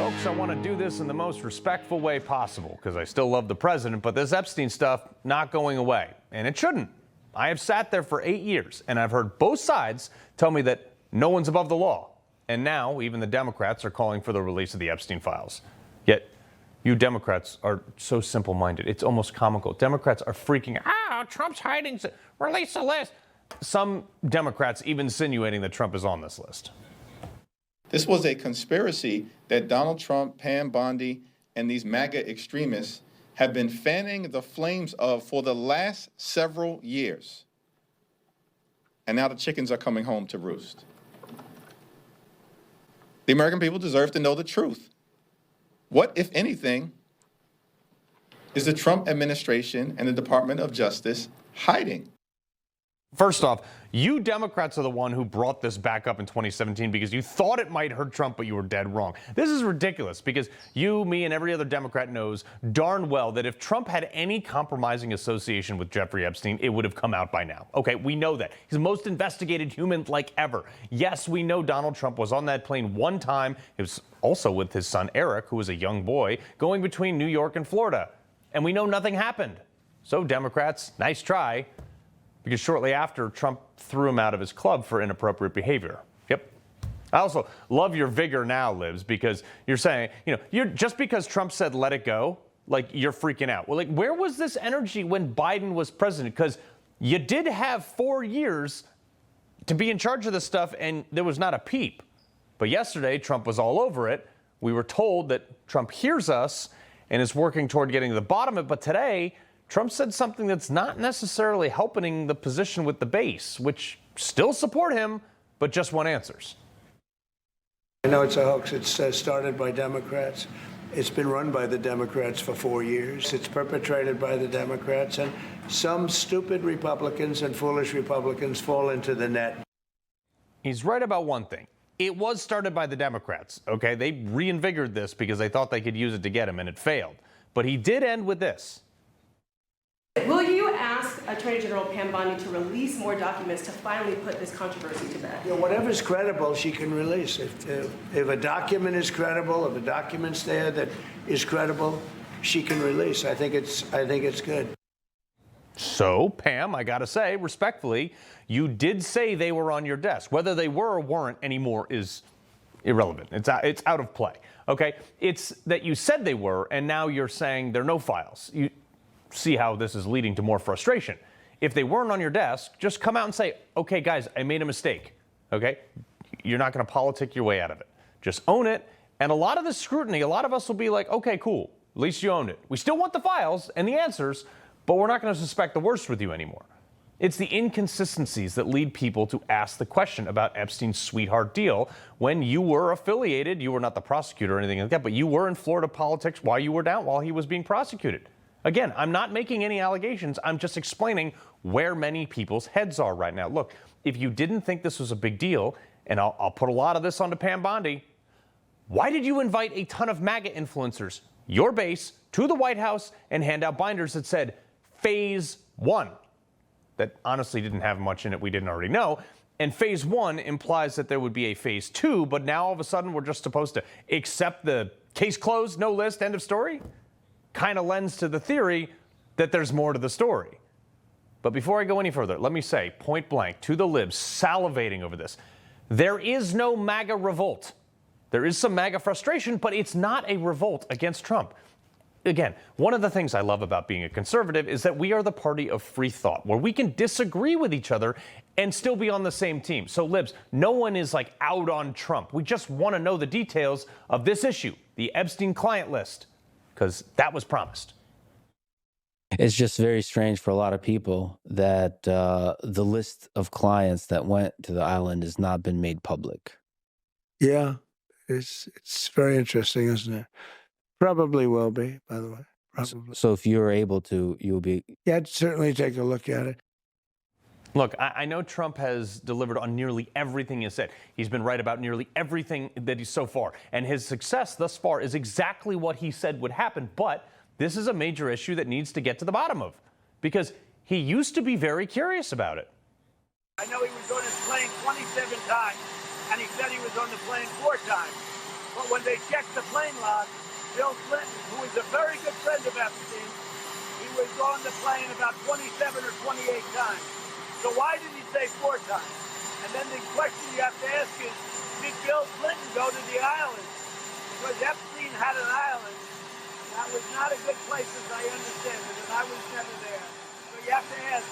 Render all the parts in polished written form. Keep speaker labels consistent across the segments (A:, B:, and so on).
A: Folks, I want to do this in the most respectful way possible because I still love the president, but this Epstein stuff not going away, and it shouldn't. I have sat there for 8 years, and I've heard both sides tell me that no one's above the law. And now even the Democrats are calling for the release of the Epstein files. Yet you Democrats are so simple-minded. It's almost comical. Democrats are freaking out. Trump's hiding. Release the list. Some Democrats even insinuating that Trump is on this list.
B: This was a conspiracy that Donald Trump, Pam Bondi, and these MAGA extremists have been fanning the flames of for the last several years. And now the chickens are coming home to roost. The American people deserve to know the truth. What, if anything, is the Trump administration and the Department of Justice hiding?
A: First off, you Democrats are the one who brought this back up in 2017 because you thought it might hurt Trump, but you were dead wrong. This is ridiculous because you, me, and every other Democrat knows darn well that if Trump had any compromising association with Jeffrey Epstein, it would have come out by now. Okay, we know that. He's the most investigated human like ever. Yes, we know Donald Trump was on that plane one time. It was also with his son Eric, who was a young boy, going between New York and Florida. And we know nothing happened. So Democrats, nice try. Because shortly after, Trump threw him out of his club for inappropriate behavior. Yep. I also love your vigor now, Libs, because you're saying, you're just because Trump said let it go, like you're freaking out. Well, like, where was this energy when Biden was president? Because you did have 4 years to be in charge of this stuff, and there was not a peep. But yesterday, Trump was all over it. We were told that Trump hears us and is working toward getting to the bottom of it. But today, Trump said something that's not necessarily helping the position with the base, which still support him, but just want answers.
C: I know it's a hoax. It's started by Democrats. It's been run by the Democrats for 4 years. It's perpetrated by the Democrats, and some stupid Republicans and foolish Republicans fall into the net.
A: He's right about one thing. It was started by the Democrats, okay? They reinvigorated this because they thought they could use it to get him, and it failed. But he did end with this.
D: Will you ask Attorney General Pam Bondi to release more documents to finally put this controversy to bed?
C: Whatever's credible, she can release. If a document is credible, if a document's there that is credible, she can release. I think it's good.
A: So, Pam, I gotta say, respectfully, you did say they were on your desk. Whether they were or weren't anymore is irrelevant. It's out of play. Okay, it's that you said they were, and now you're saying there are no files. You see how this is leading to more frustration. If they weren't on your desk, just come out and say, okay, guys, I made a mistake. Okay? You're not going to politic your way out of it. Just own it. And a lot of the scrutiny, a lot of us will be like, okay, cool. At least you owned it. We still want the files and the answers, but we're not going to suspect the worst with you anymore. It's the inconsistencies that lead people to ask the question about Epstein's sweetheart deal when you were affiliated. You were not the prosecutor or anything like that, but you were in Florida politics while he was being prosecuted. Again, I'm not making any allegations. I'm just explaining where many people's heads are right now. Look, if you didn't think this was a big deal, and I'll put a lot of this onto Pam Bondi, why did you invite a ton of MAGA influencers, your base, to the White House and hand out binders that said Phase 1? That honestly didn't have much in it we didn't already know. And Phase 1 implies that there would be a Phase 2, but now all of a sudden we're just supposed to accept the case closed, no list, end of story? Kind of lends to the theory that there's more to the story. But before I go any further, let me say, point blank, to the libs salivating over this, there is no MAGA revolt. There is some MAGA frustration, but it's not a revolt against Trump. Again, one of the things I love about being a conservative is that we are the party of free thought, where we can disagree with each other and still be on the same team. So, libs, no one is like out on Trump. We just want to know the details of this issue, the Epstein client list, because that was promised.
E: It's just very strange for a lot of people that the list of clients that went to the island has not been made public.
C: Yeah, it's very interesting, isn't it? Probably will be, by the way. Probably.
E: So if you're able to, you'll be...
C: Yeah, I'd certainly take a look at it.
A: Look, I know Trump has delivered on nearly everything he said. He's been right about nearly everything that he's so far. And his success thus far is exactly what he said would happen. But this is a major issue that needs to get to the bottom of, because he used to be very curious about it.
F: I know he was on his plane 27 times, and he said he was on the plane 4 times. But when they checked the plane log, Bill Clinton, who was a very good friend of Epstein, he was on the plane about 27 or 28 times. So why did he say 4 times? And then the question you have to ask is, did Bill Clinton go to the island? Because Epstein had an island. That was not a good place, as I understand it, and I was never there. So you have to ask.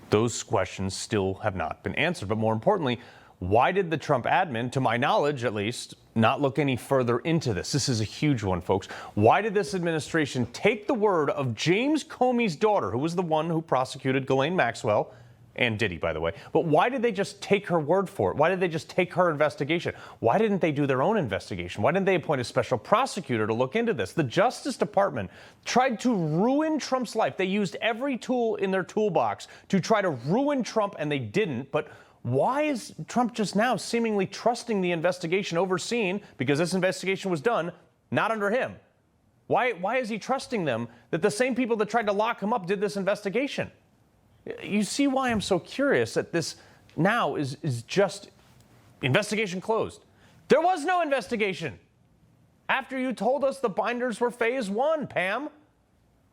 A: Those questions still have not been answered. But more importantly, why did the Trump admin, to my knowledge at least, not look any further into this? This is a huge one, folks. Why did this administration take the word of James Comey's daughter, who was the one who prosecuted Ghislaine Maxwell, and Diddy, by the way, but why did they just take her word for it? Why did they just take her investigation? Why didn't they do their own investigation? Why didn't they appoint a special prosecutor to look into this? The Justice Department tried to ruin Trump's life. They used every tool in their toolbox to try to ruin Trump, and they didn't. But why is Trump just now seemingly trusting the investigation overseen, because this investigation was done not under him? Why is he trusting them that the same people that tried to lock him up did this investigation? You see why I'm so curious that this now is just investigation closed. There was no investigation after you told us the binders were phase 1, Pam.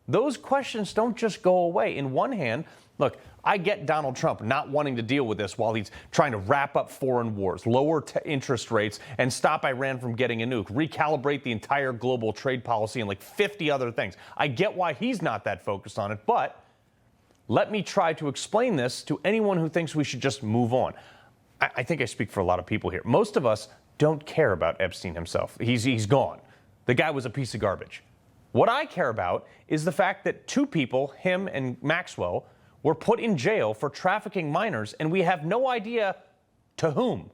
A: Those questions don't just go away. In one hand, look, I get Donald Trump not wanting to deal with this while he's trying to wrap up foreign wars, lower interest rates, and stop Iran from getting a nuke, recalibrate the entire global trade policy, and like 50 other things. I get why he's not that focused on it, but let me try to explain this to anyone who thinks we should just move on. I think I speak for a lot of people here. Most of us don't care about Epstein himself. He's gone. The guy was a piece of garbage. What I care about is the fact that 2 people, him and Maxwell, were put in jail for trafficking minors, and we have no idea to whom.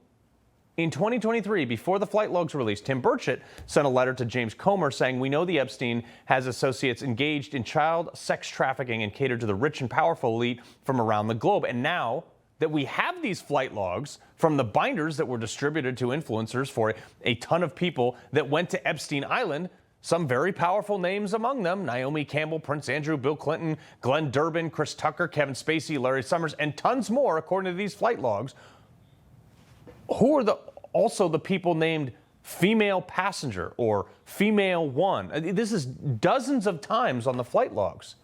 A: In 2023, before the flight logs were released, Tim Burchett sent a letter to James Comer saying, "We know the Epstein has associates engaged in child sex trafficking and catered to the rich and powerful elite from around the globe." And now that we have these flight logs from the binders that were distributed to influencers for a ton of people that went to Epstein Island, some very powerful names among them: Naomi Campbell, Prince Andrew, Bill Clinton, Glenn Durbin, Chris Tucker, Kevin Spacey, Larry Summers, and tons more, according to these flight logs. Who are also the people named female passenger or female one? This is dozens of times on the flight logs.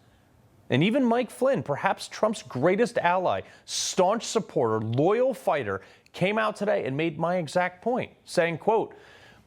A: And even Mike Flynn, perhaps Trump's greatest ally, staunch supporter, loyal fighter, came out today and made my exact point, saying, quote,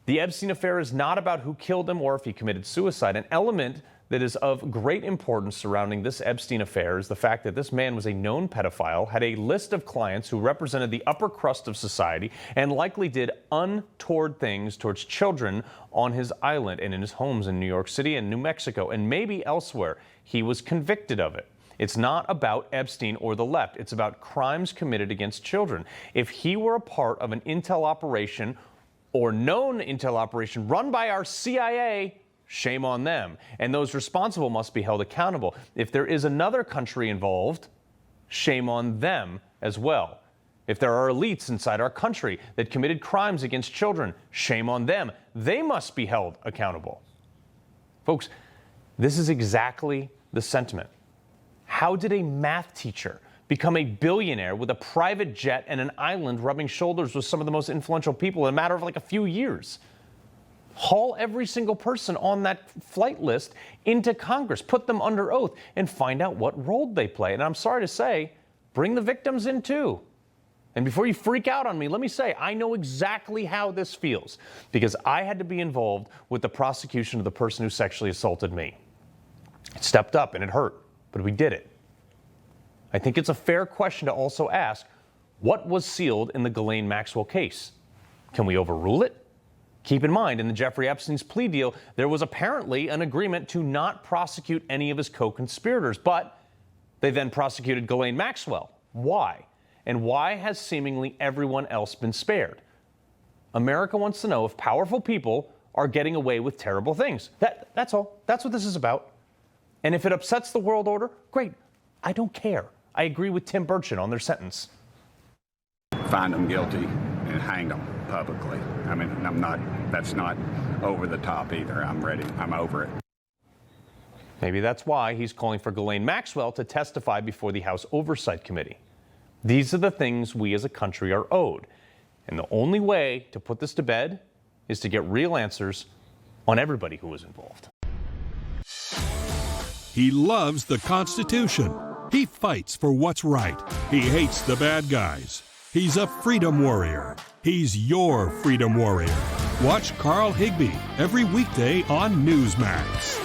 A: "The Epstein affair is not about who killed him or if he committed suicide. An element that is of great importance surrounding this Epstein affair is the fact that this man was a known pedophile, had a list of clients who represented the upper crust of society, and likely did untoward things towards children on his island and in his homes in New York City and New Mexico, and maybe elsewhere. He was convicted of it. It's not about Epstein or the left. It's about crimes committed against children. If he were a part of an intel operation or known intel operation run by our CIA, shame on them. And those responsible must be held accountable. If there is another country involved, shame on them as well. If there are elites inside our country that committed crimes against children, shame on them. They must be held accountable." Folks, this is exactly the sentiment. How did a math teacher become a billionaire with a private jet and an island, rubbing shoulders with some of the most influential people in a matter of like a few years? Haul every single person on that flight list into Congress, put them under oath, and find out what role they play. And I'm sorry to say, bring the victims in too. And before you freak out on me, let me say, I know exactly how this feels, because I had to be involved with the prosecution of the person who sexually assaulted me. It stepped up and it hurt, but we did it. I think it's a fair question to also ask, what was sealed in the Ghislaine Maxwell case? Can we overrule it? Keep in mind, in the Jeffrey Epstein's plea deal, there was apparently an agreement to not prosecute any of his co-conspirators, but they then prosecuted Ghislaine Maxwell. Why? And why has seemingly everyone else been spared? America wants to know if powerful people are getting away with terrible things. That's all. That's what this is about. And if it upsets the world order, great. I don't care. I agree with Tim Burchett on their sentence.
G: Find them guilty and hang them publicly. I mean, that's not over the top either. I'm ready. I'm over it.
A: Maybe that's why he's calling for Ghislaine Maxwell to testify before the House Oversight Committee. These are the things we as a country are owed. And the only way to put this to bed is to get real answers on everybody who was involved.
H: He loves the Constitution. He fights for what's right. He hates the bad guys. He's a freedom warrior. He's your freedom warrior. Watch Carl Higbie every weekday on Newsmax.